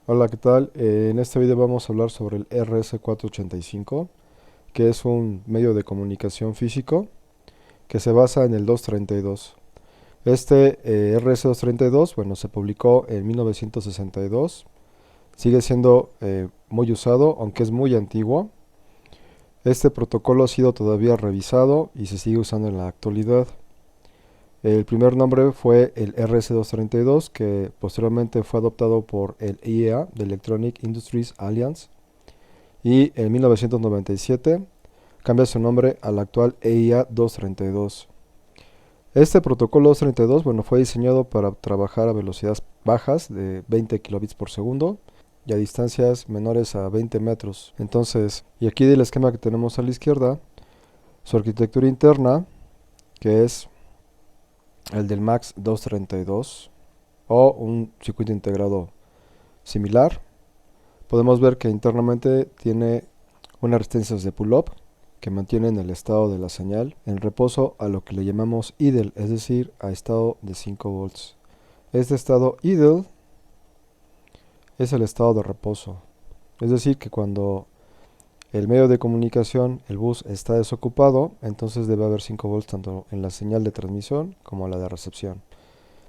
Hola, ¿qué tal? En este video vamos a hablar sobre el RS485, que es un medio de comunicación físico que se basa en el 232. Este RS232, bueno, se publicó en 1962, sigue siendo muy usado, aunque es muy antiguo. Este protocolo ha sido todavía revisado y se sigue usando en la actualidad. El primer nombre fue el RS232, que posteriormente fue adoptado por el IEA, de Electronic Industries Alliance, y en 1997 cambia su nombre al actual EIA 232. Este protocolo 232, bueno, fue diseñado para trabajar a velocidades bajas de 20 kilobits por segundo y a distancias menores a 20 metros. Entonces, y aquí del esquema que tenemos a la izquierda, su arquitectura interna, que es el del MAX 232 o un circuito integrado similar, podemos ver que internamente tiene unas resistencias de pull-up que mantienen el estado de la señal en reposo a lo que le llamamos idle, es decir, a estado de 5 volts. Este estado idle es el estado de reposo, es decir, que cuando el medio de comunicación, el bus, está desocupado, entonces debe haber 5 volts tanto en la señal de transmisión como la de recepción.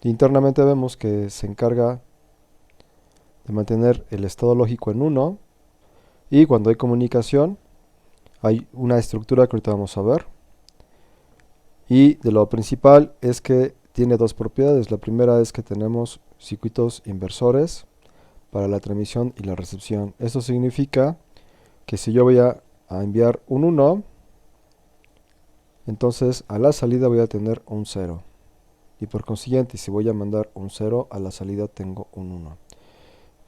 Internamente vemos que se encarga de mantener el estado lógico en 1 y cuando hay comunicación hay una estructura que ahorita vamos a ver. Y de lo principal es que tiene dos propiedades. La primera es que tenemos circuitos inversores para la transmisión y la recepción. Esto significa que si yo voy a enviar un 1, entonces a la salida voy a tener un 0. Y por consiguiente, si voy a mandar un 0, a la salida tengo un 1.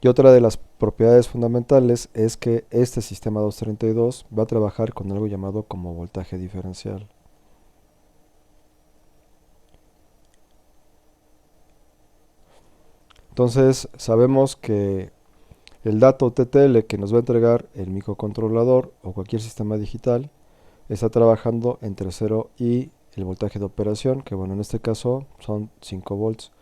Y otra de las propiedades fundamentales es que este sistema 232 va a trabajar con algo llamado como voltaje diferencial. Entonces sabemos que el dato TTL que nos va a entregar el microcontrolador o cualquier sistema digital está trabajando entre 0 y el voltaje de operación, que bueno, en este caso son 5 volts.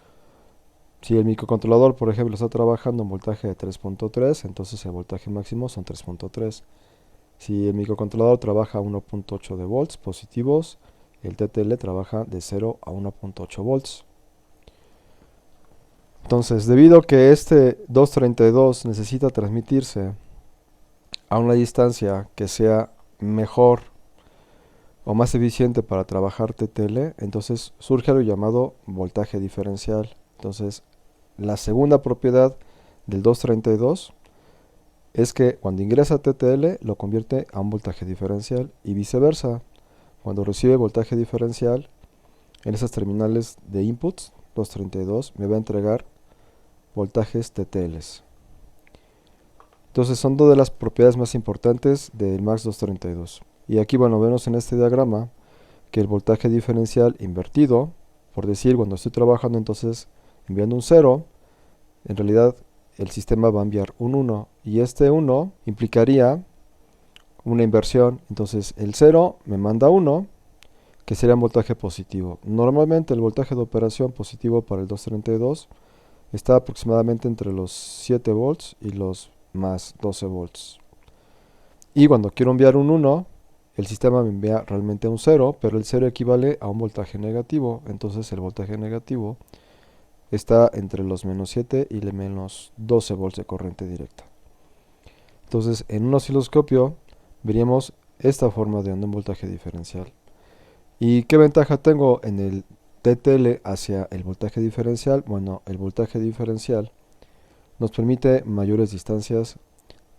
Si el microcontrolador, por ejemplo, está trabajando en voltaje de 3.3, entonces el voltaje máximo son 3.3. Si el microcontrolador trabaja a 1.8 de volts positivos, el TTL trabaja de 0 a 1.8 volts. Entonces, debido a que este 232 necesita transmitirse a una distancia que sea mejor o más eficiente para trabajar TTL, entonces surge algo llamado voltaje diferencial. Entonces, la segunda propiedad del 232 es que cuando ingresa TTL lo convierte a un voltaje diferencial y viceversa. Cuando recibe voltaje diferencial en esas terminales de inputs, 232 me va a entregar voltajes TTLs. Entonces son dos de las propiedades más importantes del MAX 232. Y aquí, bueno, vemos en este diagrama que el voltaje diferencial invertido, por decir, cuando estoy trabajando entonces enviando un 0, en realidad el sistema va a enviar un 1 y este 1 implicaría una inversión. Entonces el 0 me manda 1, que sería un voltaje positivo. Normalmente el voltaje de operación positivo para el 232 está aproximadamente entre los 7 volts y los más 12 volts. Y cuando quiero enviar un 1, el sistema me envía realmente un 0, pero el 0 equivale a un voltaje negativo. Entonces el voltaje negativo está entre los menos 7 y los menos 12 volts de corriente directa. Entonces en un osciloscopio veríamos esta forma de onda en voltaje diferencial. ¿Y qué ventaja tengo en el TTL hacia el voltaje diferencial? Bueno, el voltaje diferencial nos permite mayores distancias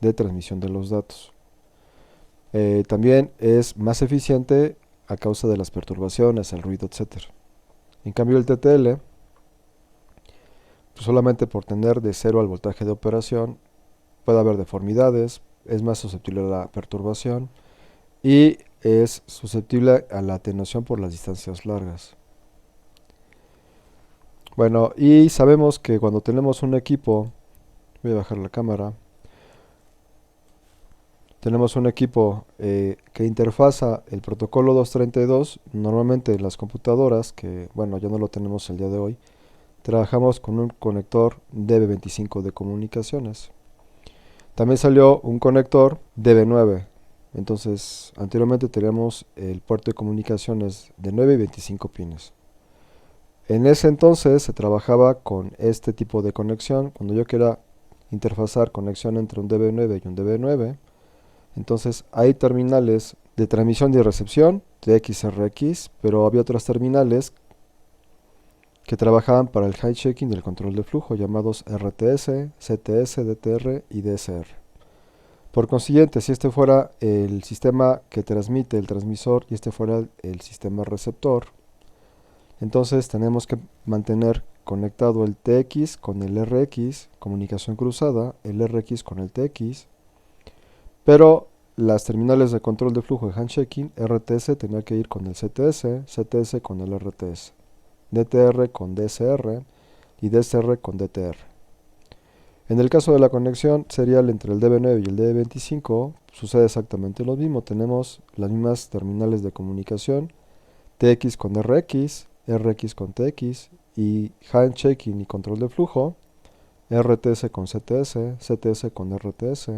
de transmisión de los datos. También es más eficiente a causa de las perturbaciones, el ruido, etc. En cambio el TTL, pues solamente por tener de 0 al voltaje de operación, puede haber deformidades, es más susceptible a la perturbación y es susceptible a la atenuación por las distancias largas. Bueno, y sabemos que cuando tenemos un equipo, voy a bajar la cámara, tenemos un equipo que interfaza el protocolo 232, normalmente las computadoras, que bueno, ya no lo tenemos el día de hoy, trabajamos con un conector DB25 de comunicaciones. También salió un conector DB9. Entonces, anteriormente teníamos el puerto de comunicaciones de 9 y 25 pines. En ese entonces se trabajaba con este tipo de conexión. Cuando yo quería interfazar conexión entre un DB9 y un DB9, entonces hay terminales de transmisión y recepción de XRX, pero había otras terminales que trabajaban para el hijacking y el control de flujo, llamados RTS, CTS, DTR y DSR. Por consiguiente, si este fuera el sistema que transmite el transmisor y este fuera el sistema receptor, entonces tenemos que mantener conectado el TX con el RX, comunicación cruzada, el RX con el TX, pero las terminales de control de flujo de handshaking, RTS tenía que ir con el CTS, CTS con el RTS, DTR con DSR y DSR con DTR. En el caso de la conexión serial entre el DB9 y el DB25, sucede exactamente lo mismo. Tenemos las mismas terminales de comunicación, TX con RX, RX con TX y handshaking y control de flujo, RTS con CTS, CTS con RTS,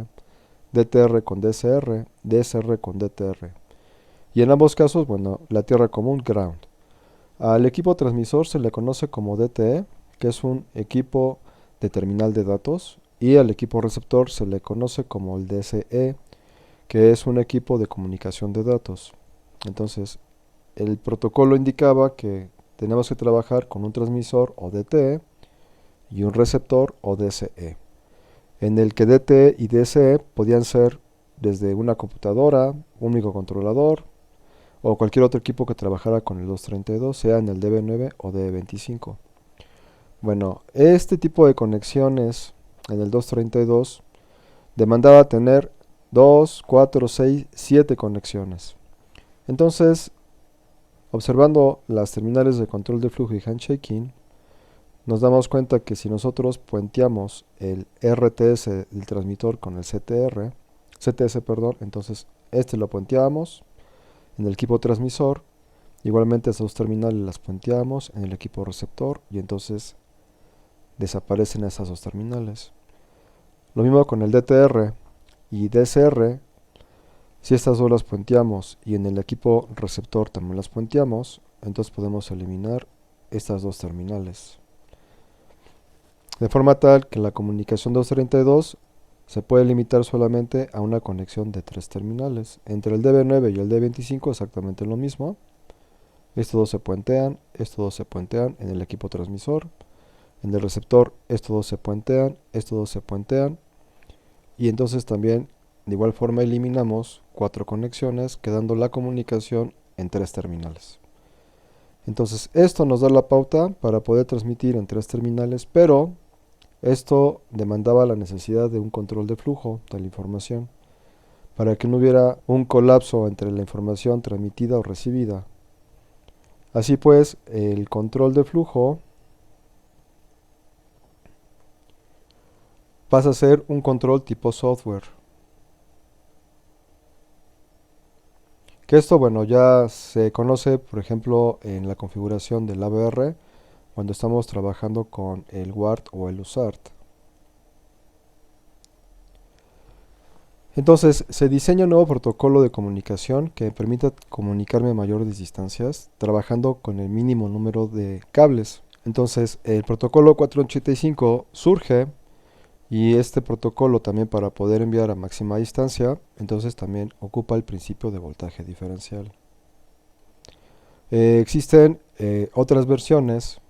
DTR con DSR, DSR con DTR. Y en ambos casos, bueno, la tierra común, ground. Al equipo transmisor se le conoce como DTE, que es un equipo de terminal de datos, y al equipo receptor se le conoce como el DSE, que es un equipo de comunicación de datos. Entonces, el protocolo indicaba que tenemos que trabajar con un transmisor o DTE y un receptor o DSE, en el que DTE y DSE podían ser desde una computadora, un microcontrolador o cualquier otro equipo que trabajara con el 232, sea en el DB9 o DB25. Bueno, este tipo de conexiones en el 232 demandaba tener 2, 4, 6, 7 conexiones. Entonces, observando las terminales de control de flujo y handshaking, nos damos cuenta que si nosotros puenteamos el RTS del transmisor con el CTS, perdón, entonces este lo puenteamos en el equipo transmisor, igualmente esas dos terminales las puenteamos en el equipo receptor y entonces desaparecen esas dos terminales. Lo mismo con el DTR y DSR, si estas dos las puenteamos y en el equipo receptor también las puenteamos, entonces podemos eliminar estas dos terminales. De forma tal que la comunicación 232 se puede limitar solamente a una conexión de tres terminales. Entre el DB9 y el D25 exactamente lo mismo. Estos dos se puentean en el equipo transmisor. En el receptor estos dos se puentean. Y entonces también de igual forma eliminamos cuatro conexiones, quedando la comunicación en tres terminales. Entonces esto nos da la pauta para poder transmitir en tres terminales, pero esto demandaba la necesidad de un control de flujo de la información, para que no hubiera un colapso entre la información transmitida o recibida. Así pues, el control de flujo pasa a ser un control tipo software. Que esto, bueno, ya se conoce, por ejemplo, en la configuración del AVR, cuando estamos trabajando con el WART o el USART. Entonces, se diseña un nuevo protocolo de comunicación que permita comunicarme a mayores distancias, trabajando con el mínimo número de cables. Entonces, el protocolo 485 surge y este protocolo también para poder enviar a máxima distancia, entonces también ocupa el principio de voltaje diferencial. Existen otras versiones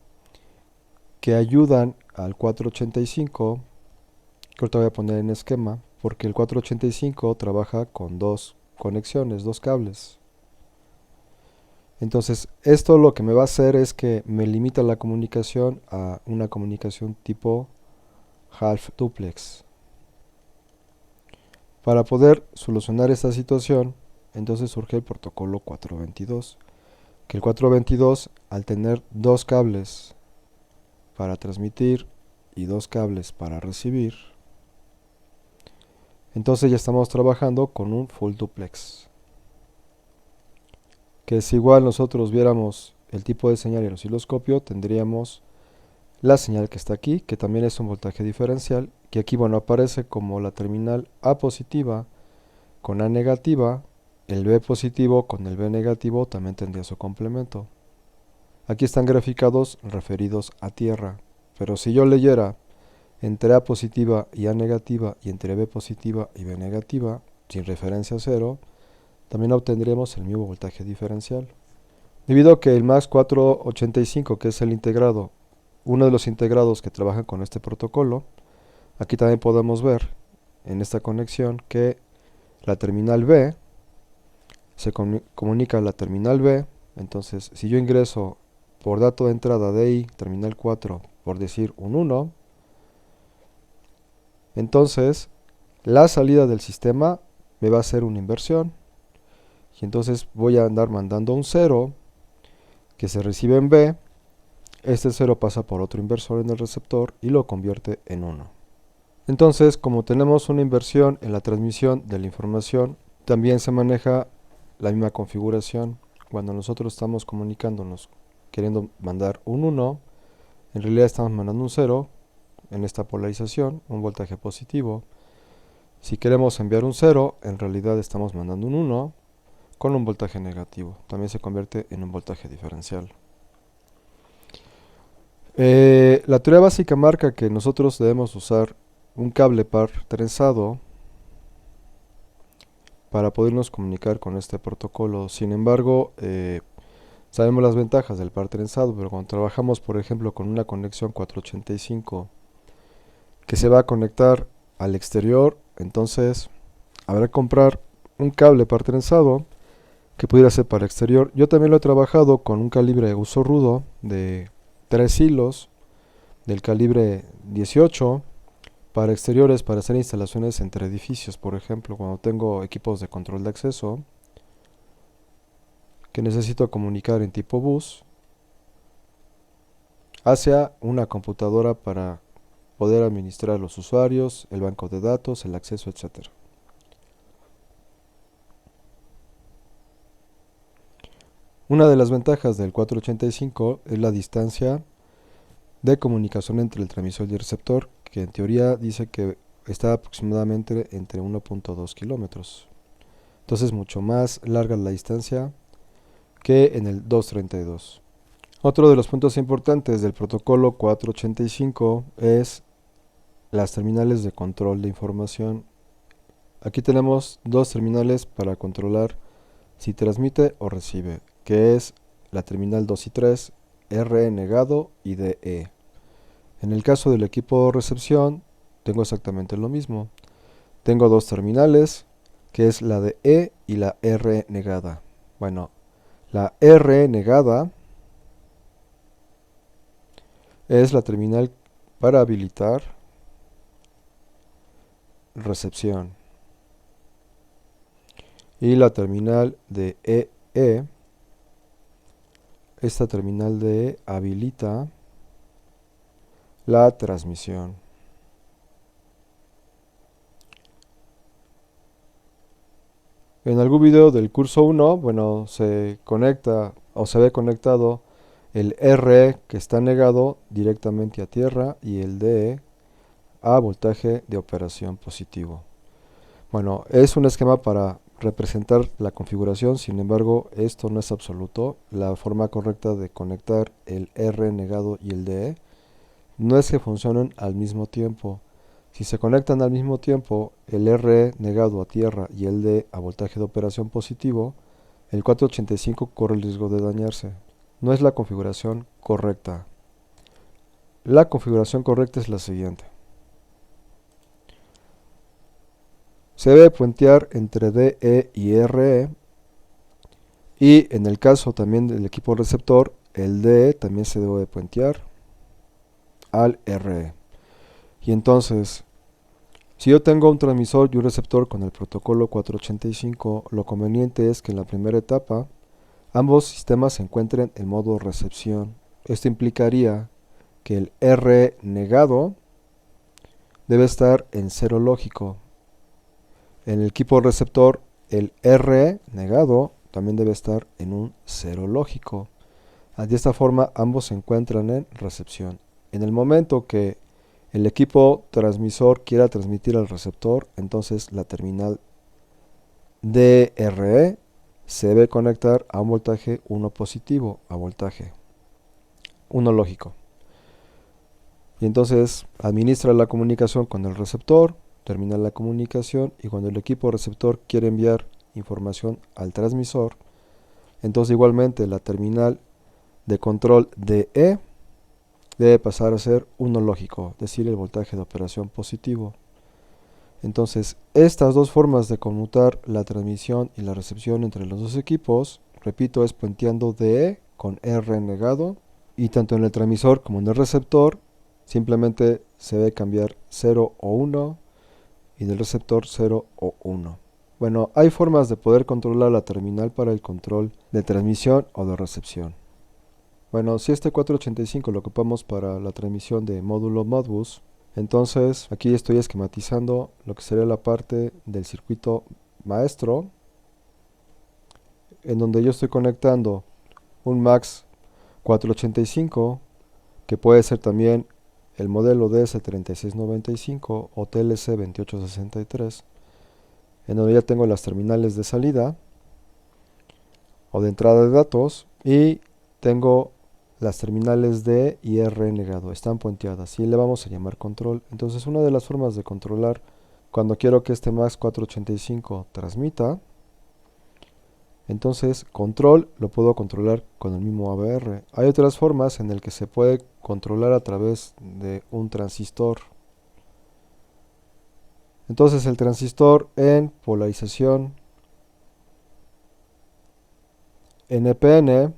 que ayudan al 485, que ahorita voy a poner en esquema, porque el 485 trabaja con dos conexiones, dos cables. Entonces, esto lo que me va a hacer es que me limita la comunicación a una comunicación tipo half duplex. Para poder solucionar esta situación, entonces surge el protocolo 422, que el 422, al tener dos cables para transmitir y dos cables para recibir, entonces ya estamos trabajando con un full duplex. Que si igual nosotros viéramos el tipo de señal en el osciloscopio, tendríamos la señal que está aquí, que también es un voltaje diferencial, que aquí, bueno, aparece como la terminal A positiva con A negativa, el B positivo con el B negativo también tendría su complemento. Aquí están graficados referidos a tierra, pero si yo leyera entre A positiva y A negativa y entre B positiva y B negativa, sin referencia a cero, también obtendremos el mismo voltaje diferencial. Debido a que el MAX 485, que es el integrado, uno de los integrados que trabajan con este protocolo, aquí también podemos ver en esta conexión que la terminal B se comunica a la terminal B. Entonces, si yo ingreso por dato de entrada DI, terminal 4, por decir un 1, entonces la salida del sistema me va a hacer una inversión. Y entonces voy a andar mandando un 0 que se recibe en B. Este 0 pasa por otro inversor en el receptor y lo convierte en 1. Entonces, como tenemos una inversión en la transmisión de la información, también se maneja la misma configuración. Cuando nosotros estamos comunicándonos queriendo mandar un 1, en realidad estamos mandando un 0 en esta polarización, un voltaje positivo. Si queremos enviar un 0, en realidad estamos mandando un 1 con un voltaje negativo. También se convierte en un voltaje diferencial. La teoría básica marca que nosotros debemos usar un cable par trenzado para podernos comunicar con este protocolo. Sin embargo, sabemos las ventajas del par trenzado, pero cuando trabajamos, por ejemplo, con una conexión 485 que se va a conectar al exterior, entonces habrá que comprar un cable par trenzado que pudiera ser para exterior. Yo también lo he trabajado con un calibre de uso rudo de 3 hilos del calibre 18 para exteriores, para hacer instalaciones entre edificios, por ejemplo, cuando tengo equipos de control de acceso que necesito comunicar en tipo bus hacia una computadora para poder administrar los usuarios, el banco de datos, el acceso, etc. Una de las ventajas del 485 es la distancia de comunicación entre el transmisor y el receptor, que en teoría dice que está aproximadamente entre 1.2 kilómetros. Entonces mucho más larga la distancia que en el 232. Otro de los puntos importantes del protocolo 485 es las terminales de control de información. Aquí tenemos dos terminales para controlar si transmite o recibe, que es la terminal 2 y 3, RE negado y DE. En el caso del equipo recepción, tengo exactamente lo mismo. Tengo dos terminales, que es la de E y la R negada. Bueno, la R negada es la terminal para habilitar recepción. Y la terminal de EE, esta terminal de E habilita la transmisión. En algún video del curso 1, bueno, se conecta o se ve conectado el RE que está negado directamente a tierra y el DE a voltaje de operación positivo. Bueno, es un esquema para representar la configuración, sin embargo, esto no es absoluto. La forma correcta de conectar el R negado y el DE no es que funcionen al mismo tiempo. Si se conectan al mismo tiempo el R negado a tierra y el D a voltaje de operación positivo, el 485 corre el riesgo de dañarse. No es la configuración correcta. La configuración correcta es la siguiente. Se debe puentear entre DE y RE, y en el caso también del equipo receptor, el DE también se debe puentear al RE. Y entonces, si yo tengo un transmisor y un receptor con el protocolo 485, lo conveniente es que en la primera etapa ambos sistemas se encuentren en modo recepción. Esto implicaría que el R negado debe estar en cero lógico. En el equipo receptor, el R negado también debe estar en un cero lógico. De esta forma, ambos se encuentran en recepción. En el momento que el equipo transmisor quiera transmitir al receptor, entonces la terminal DRE se debe conectar a un voltaje 1 positivo, a voltaje 1 lógico. Y entonces administra la comunicación con el receptor, termina la comunicación y cuando el equipo receptor quiere enviar información al transmisor, entonces igualmente la terminal de control DE debe pasar a ser 1 lógico, es decir, el voltaje de operación positivo. Entonces, estas dos formas de conmutar la transmisión y la recepción entre los dos equipos, repito, es puenteando DE con R negado, y tanto en el transmisor como en el receptor, simplemente se debe cambiar 0 o 1, y en el receptor 0 o 1. Bueno, hay formas de poder controlar la terminal para el control de transmisión o de recepción. Bueno, si este 485 lo ocupamos para la transmisión de módulo Modbus, entonces aquí estoy esquematizando lo que sería la parte del circuito maestro, en donde yo estoy conectando un MAX 485, que puede ser también el modelo DS3695 o TLC2863, en donde ya tengo las terminales de salida o de entrada de datos y tengo las terminales D y R negado, están puenteadas y le vamos a llamar control. Entonces una de las formas de controlar cuando quiero que este MAX 485 transmita, entonces control lo puedo controlar con el mismo AVR. Hay otras formas en las que se puede controlar a través de un transistor. Entonces el transistor en polarización NPN,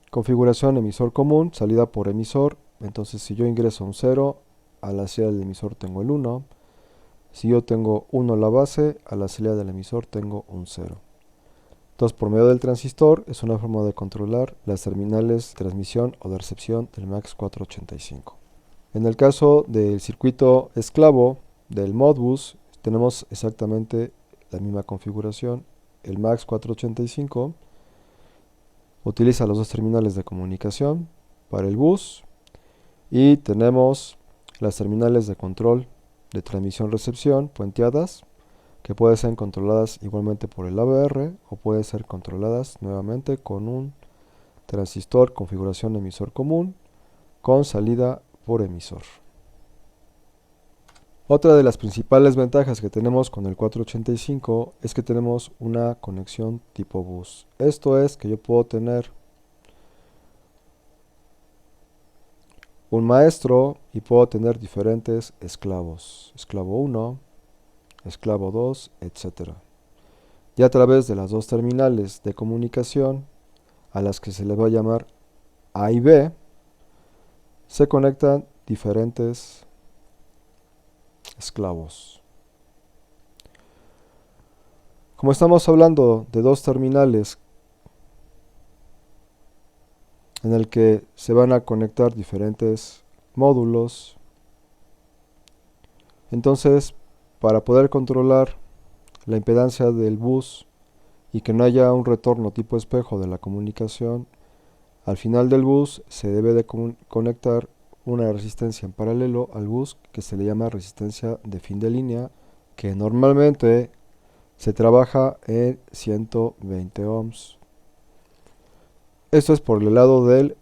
configuración emisor común, salida por emisor. Entonces si yo ingreso un 0, a la salida del emisor tengo el 1. Si yo tengo 1 a la base, a la salida del emisor tengo un 0. Entonces por medio del transistor es una forma de controlar las terminales de transmisión o de recepción del MAX 485. En el caso del circuito esclavo del Modbus tenemos exactamente la misma configuración. El MAX 485 utiliza los dos terminales de comunicación para el bus y tenemos las terminales de control de transmisión-recepción puenteadas, que pueden ser controladas igualmente por el AVR o pueden ser controladas nuevamente con un transistor configuración emisor común con salida por emisor. Otra de las principales ventajas que tenemos con el 485 es que tenemos una conexión tipo bus. Esto es que yo puedo tener un maestro y puedo tener diferentes esclavos. Esclavo 1, esclavo 2, etc. Y a través de las dos terminales de comunicación, a las que se les va a llamar A y B, se conectan diferentes esclavos. Como estamos hablando de dos terminales en el que se van a conectar diferentes módulos, entonces para poder controlar la impedancia del bus y que no haya un retorno tipo espejo de la comunicación, al final del bus se debe de conectar una resistencia en paralelo al bus que se le llama resistencia de fin de línea, que normalmente se trabaja en 120 ohms. Esto es por el lado del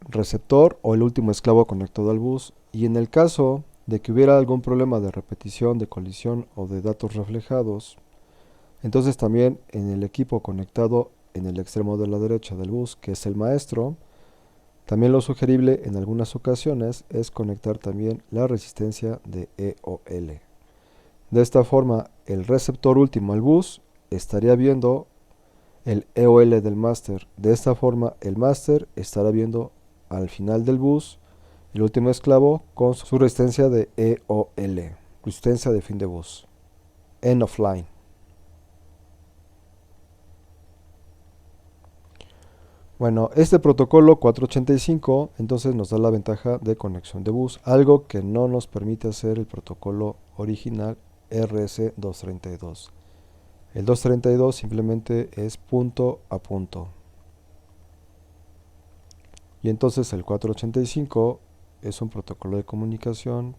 receptor o el último esclavo conectado al bus, y en el caso de que hubiera algún problema de repetición, de colisión o de datos reflejados, entonces también en el equipo conectado en el extremo de la derecha del bus, que es el maestro, también lo sugerible en algunas ocasiones es conectar también la resistencia de EOL. De esta forma, el receptor último al bus estaría viendo el EOL del máster. De esta forma, el máster estará viendo al final del bus el último esclavo con su resistencia de EOL, resistencia de fin de bus, end of line. Bueno, este protocolo 485 entonces nos da la ventaja de conexión de bus, algo que no nos permite hacer el protocolo original RS232. El 232 simplemente es punto a punto. Y entonces el 485 es un protocolo de comunicación,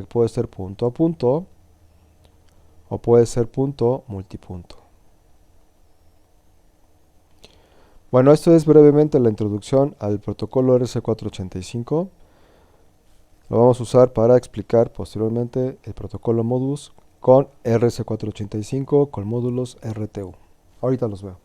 puede ser punto a punto o puede ser punto multipunto. Bueno, esto es brevemente la introducción al protocolo RS485. Lo vamos a usar para explicar posteriormente el protocolo Modbus con RS485 con módulos RTU. Ahorita los veo.